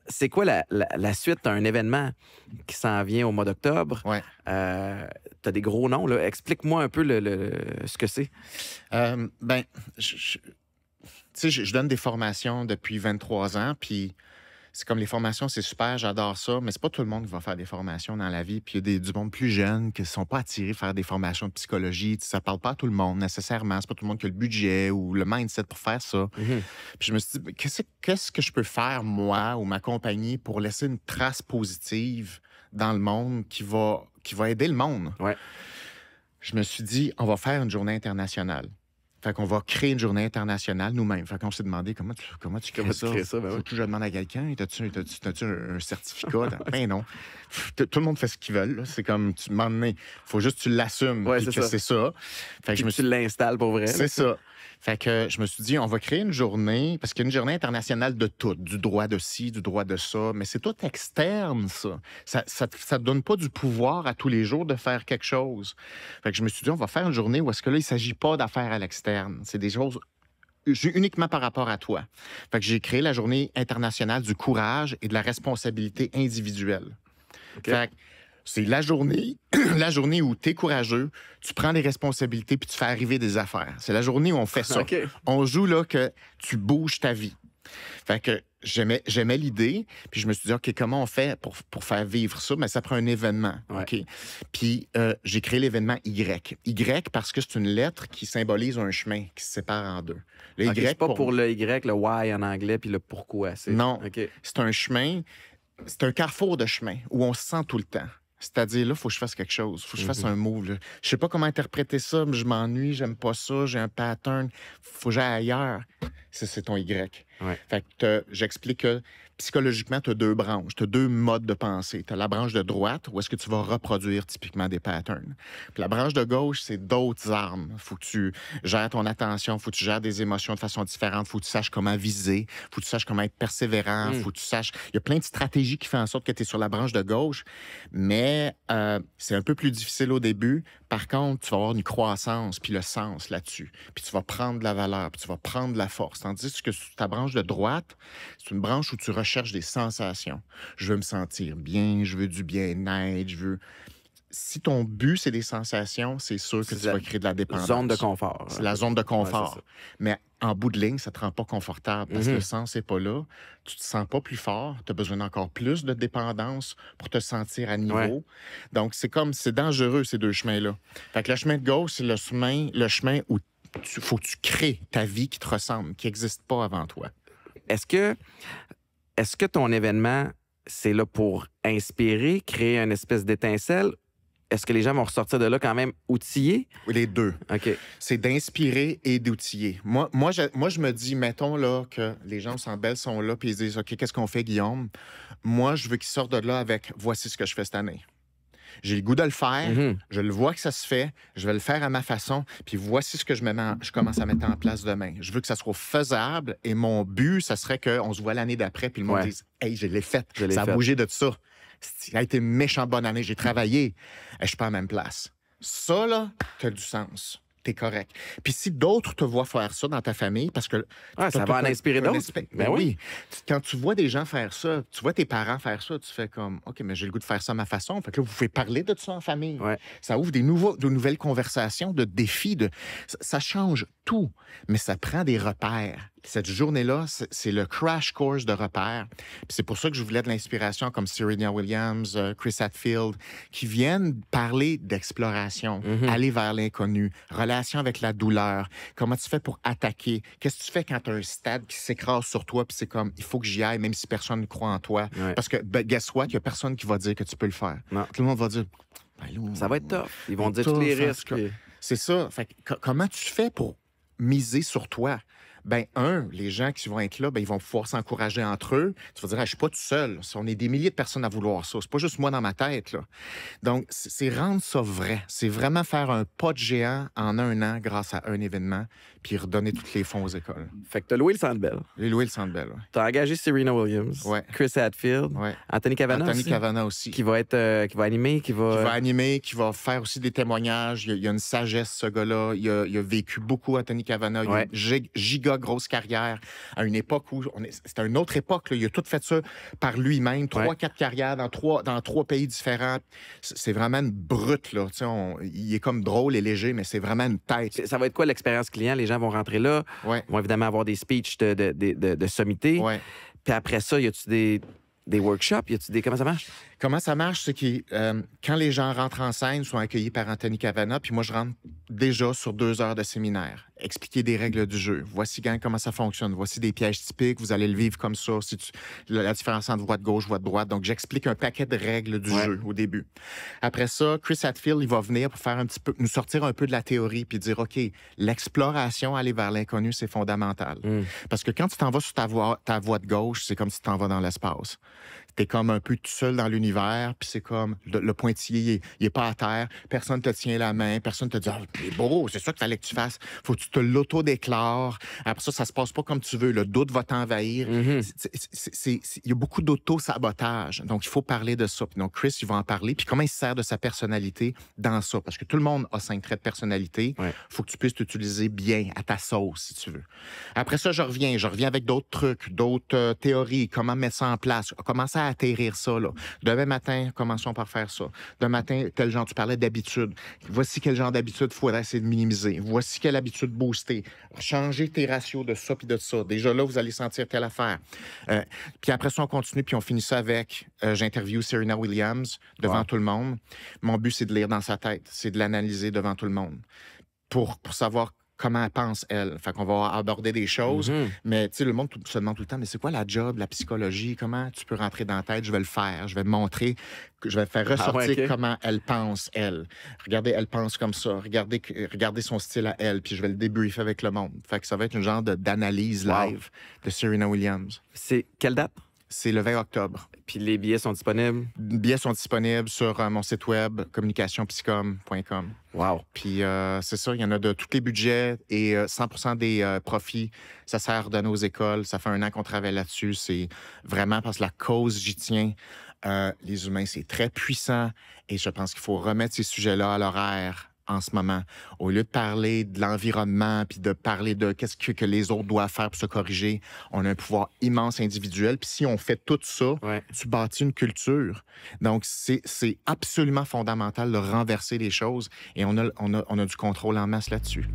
c'est quoi la suite? Tu as un événement qui s'en vient au mois d'octobre. Ouais. Tu as des gros noms. Là. Explique-moi un peu ce que c'est. Ben, tu sais, je donne des formations depuis 23 ans, puis c'est comme les formations, c'est super, j'adore ça, mais c'est pas tout le monde qui va faire des formations dans la vie. Puis il y a du monde plus jeune qui ne sont pas attirés à faire des formations de psychologie. Tu sais, ça parle pas à tout le monde nécessairement. C'est pas tout le monde qui a le budget ou le mindset pour faire ça. Mm-hmm. Puis je me suis dit, qu'est-ce que je peux faire, moi ou ma compagnie, pour laisser une trace positive dans le monde qui va aider le monde? Ouais. Je me suis dit, on va faire une journée internationale. Fait qu'on va créer une journée internationale nous-mêmes. Fait qu'on s'est demandé comment tu crées ça. Ben Faut que je demande à quelqu'un, t'as-tu un certificat? Ben non. Tout le monde fait ce qu'ils veulent. Là. C'est comme, tu demandes, faut juste que tu l'assumes. Ouais, c'est ça. Fait que tu l'installes pour vrai. C'est ça. Fait que je me suis dit, on va créer une journée, parce qu'il y a une journée internationale de tout, du droit de ci, du droit de ça, mais c'est tout externe, ça. Ça te donne pas du pouvoir à tous les jours de faire quelque chose. Fait que je me suis dit, on va faire une journée où est-ce que là, il s'agit pas d'affaires à l'externe. C'est des choses uniquement par rapport à toi. Fait que j'ai créé la journée internationale du courage et de la responsabilité individuelle. Okay. Fait que c'est la journée où tu es courageux, tu prends les responsabilités puis tu fais arriver des affaires. C'est la journée où on fait ça. Okay. On joue là que tu bouges ta vie. Fait que j'aimais l'idée, puis je me suis dit, OK, comment on fait pour faire vivre ça? Mais ça prend un événement, ouais. OK? Puis j'ai créé l'événement Y. Y parce que c'est une lettre qui symbolise un chemin qui se sépare en deux. Le Y, c'est pas pour le Y, le why en anglais, puis le pourquoi. Non, okay. C'est un chemin, c'est un carrefour de chemin où on se sent tout le temps. C'est-à-dire, là, il faut que je fasse quelque chose. Il faut que je fasse un move. Là. Je sais pas comment interpréter ça, mais je m'ennuie, j'aime pas ça, j'ai un pattern. Faut que j'aille ailleurs. C'est ton Y. Ouais. Fait que j'explique que psychologiquement, tu as deux branches, tu as deux modes de pensée. Tu as la branche de droite, où est-ce que tu vas reproduire typiquement des patterns. Puis la branche de gauche, c'est d'autres armes. Faut que tu gères ton attention, faut que tu gères des émotions de façon différente, faut que tu saches comment viser, faut que tu saches comment être persévérant, faut que tu saches... Il y a plein de stratégies qui font en sorte que tu es sur la branche de gauche, mais c'est un peu plus difficile au début. Par contre, tu vas avoir une croissance puis le sens là-dessus. Puis tu vas prendre de la valeur, puis tu vas prendre de la force. Tandis que ta branche de droite, c'est une branche où tu recherches des sensations. Je veux me sentir bien, je veux du bien-être, je veux... Si ton but, c'est des sensations, c'est sûr que tu vas créer de la dépendance. Zone de confort. C'est la zone de confort. Ouais, mais en bout de ligne, ça te rend pas confortable parce que le sens n'est pas là. Tu te sens pas plus fort. Tu as besoin d'encore plus de dépendance pour te sentir à niveau. Ouais. Donc, c'est dangereux, ces deux chemins-là. Fait que le chemin de gauche, c'est le chemin où faut que tu crées ta vie qui te ressemble, qui n'existe pas avant toi. Est-ce que ton événement, c'est là pour inspirer, créer une espèce d'étincelle? Est-ce que les gens vont ressortir de là quand même outillés? Les deux. OK. C'est d'inspirer et d'outiller. Moi, je me dis, mettons là que les gens au Centre Bell sont là puis ils disent, OK, qu'est-ce qu'on fait, Guillaume? Moi, je veux qu'ils sortent de là avec, voici ce que je fais cette année. J'ai le goût de le faire, je le vois que ça se fait, je vais le faire à ma façon, puis voici ce que je commence à mettre en place demain. Je veux que ça soit faisable et mon but, ça serait qu'on se voit l'année d'après puis le monde dise « Hey, je l'ai fait, ça a bougé de ça. Ça a été une méchante bonne année, j'ai travaillé. Je suis pas à la même place. » Ça, là, t'as du sens. T'es correct. Puis si d'autres te voient faire ça dans ta famille, parce que... ça va en inspirer d'autres. Ben oui. Quand tu vois des gens faire ça, tu vois tes parents faire ça, tu fais comme, OK, mais j'ai le goût de faire ça à ma façon. Fait que là, vous pouvez parler de ça en famille. Ouais. Ça ouvre de nouvelles conversations, de défis. Ça change tout, mais ça prend des repères. Cette journée-là, c'est le crash course de repères. Puis c'est pour ça que je voulais de l'inspiration comme Serena Williams, Chris Hadfield, qui viennent parler d'exploration, aller vers l'inconnu, relation avec la douleur, comment tu fais pour attaquer, qu'est-ce que tu fais quand tu as un stade qui s'écrase sur toi, puis c'est comme, il faut que j'y aille, même si personne ne croit en toi. Ouais. Parce que, guess what, il n'y a personne qui va dire que tu peux le faire. Non. Tout le monde va dire, ben là, ça va être tough. Ils vont dire tous les risques. C'est ça. Fait que, comment tu fais pour miser sur toi? Ben, les gens qui vont être là, ben, ils vont pouvoir s'encourager entre eux. Tu vas dire, je suis pas tout seul. On est des milliers de personnes à vouloir ça. C'est pas juste moi dans ma tête, là. Donc, c'est rendre ça vrai. C'est vraiment faire un pas de géant en un an grâce à un événement, puis redonner tous les fonds aux écoles. Fait que t'as loué le Centre Bell. J'ai loué le Centre Bell, ouais. T'as engagé Serena Williams, Chris Hadfield, Anthony Cavana aussi. Qui va animer, qui va animer, qui va faire aussi des témoignages. Il y a une sagesse, ce gars-là. Il a vécu beaucoup, Anthony Cavana. Il a une giga grosse carrière à une époque où c'était une autre époque. Là. Il a tout fait ça par lui-même, 3-4 carrières dans trois pays différents. C'est vraiment une brute. Là. Il est comme drôle et léger, mais c'est vraiment une tête. Ça va être quoi l'expérience client? Les gens vont rentrer là, vont évidemment avoir des speeches de sommité. Ouais. Puis après ça, y a-tu des workshops? Y a-tu des... Comment ça marche? Comment ça marche, c'est que quand les gens rentrent en scène, sont accueillis par Anthony Cavana, puis moi, je rentre déjà sur 2 heures de séminaire. Expliquer des règles du jeu. Voici comment ça fonctionne. Voici des pièges typiques. Vous allez le vivre comme ça. La différence entre voie de gauche, voie de droite. Donc, j'explique un paquet de règles du jeu au début. Après ça, Chris Hadfield, il va venir pour faire nous sortir un peu de la théorie puis dire, OK, l'exploration, aller vers l'inconnu, c'est fondamental. Parce que quand tu t'en vas sur ta voie de gauche, c'est comme si tu t'en vas dans l'espace. T'es comme un peu tout seul dans l'univers, puis c'est comme le pointillé, il est pas à terre, personne te tient la main, personne te dit « Ah, t'es beau, c'est ça qu'il fallait que tu fasses. » Faut que tu te l'auto-déclares. Après ça se passe pas comme tu veux. Le doute va t'envahir. Il y a beaucoup d'auto-sabotage. Donc, il faut parler de ça. Puis donc, Chris, il va en parler. Puis comment il se sert de sa personnalité dans ça? Parce que tout le monde a 5 traits de personnalité. Faut que tu puisses t'utiliser bien à ta sauce, si tu veux. Après ça, je reviens avec d'autres trucs, d'autres théories, comment mettre ça en place, commencer à atterrir ça. Là. Demain matin, commençons par faire ça. Demain matin, tel genre, tu parlais d'habitude. Voici quel genre d'habitude il faudrait essayer de minimiser. Voici quelle habitude booster. Changer tes ratios de ça puis de ça. Déjà là, vous allez sentir telle affaire. Puis après ça, on continue puis on finit ça avec j'interviewe Serena Williams devant tout le monde. Mon but, c'est de lire dans sa tête. C'est de l'analyser devant tout le monde pour savoir comment elle pense, elle. Fait qu'on va aborder des choses, mais tu sais, le monde se demande tout le temps, mais c'est quoi la job, la psychologie? Comment tu peux rentrer dans la tête? Je vais le faire. Je vais te montrer, je vais faire ressortir comment elle pense, elle. Regardez, elle pense comme ça. Regardez son style à elle, puis je vais le débriefer avec le monde. Fait que ça va être une genre d'analyse live de Serena Williams. C'est quelle date? C'est le 20 octobre. Puis les billets sont disponibles? Les billets sont disponibles sur mon site web, communicationpsychom.com. Wow. Puis c'est ça, il y en a de tous les budgets et 100% des profits, ça sert à redonner aux écoles. Ça fait 1 an qu'on travaille là-dessus. C'est vraiment parce que la cause, j'y tiens. Les humains, c'est très puissant et je pense qu'il faut remettre ces sujets-là à l'horaire en ce moment. Au lieu de parler de l'environnement puis de parler de qu'est-ce que les autres doivent faire pour se corriger, on a un pouvoir immense individuel. Puis si on fait tout ça, tu bâtis une culture. Donc, c'est absolument fondamental de renverser les choses et on a du contrôle en masse là-dessus.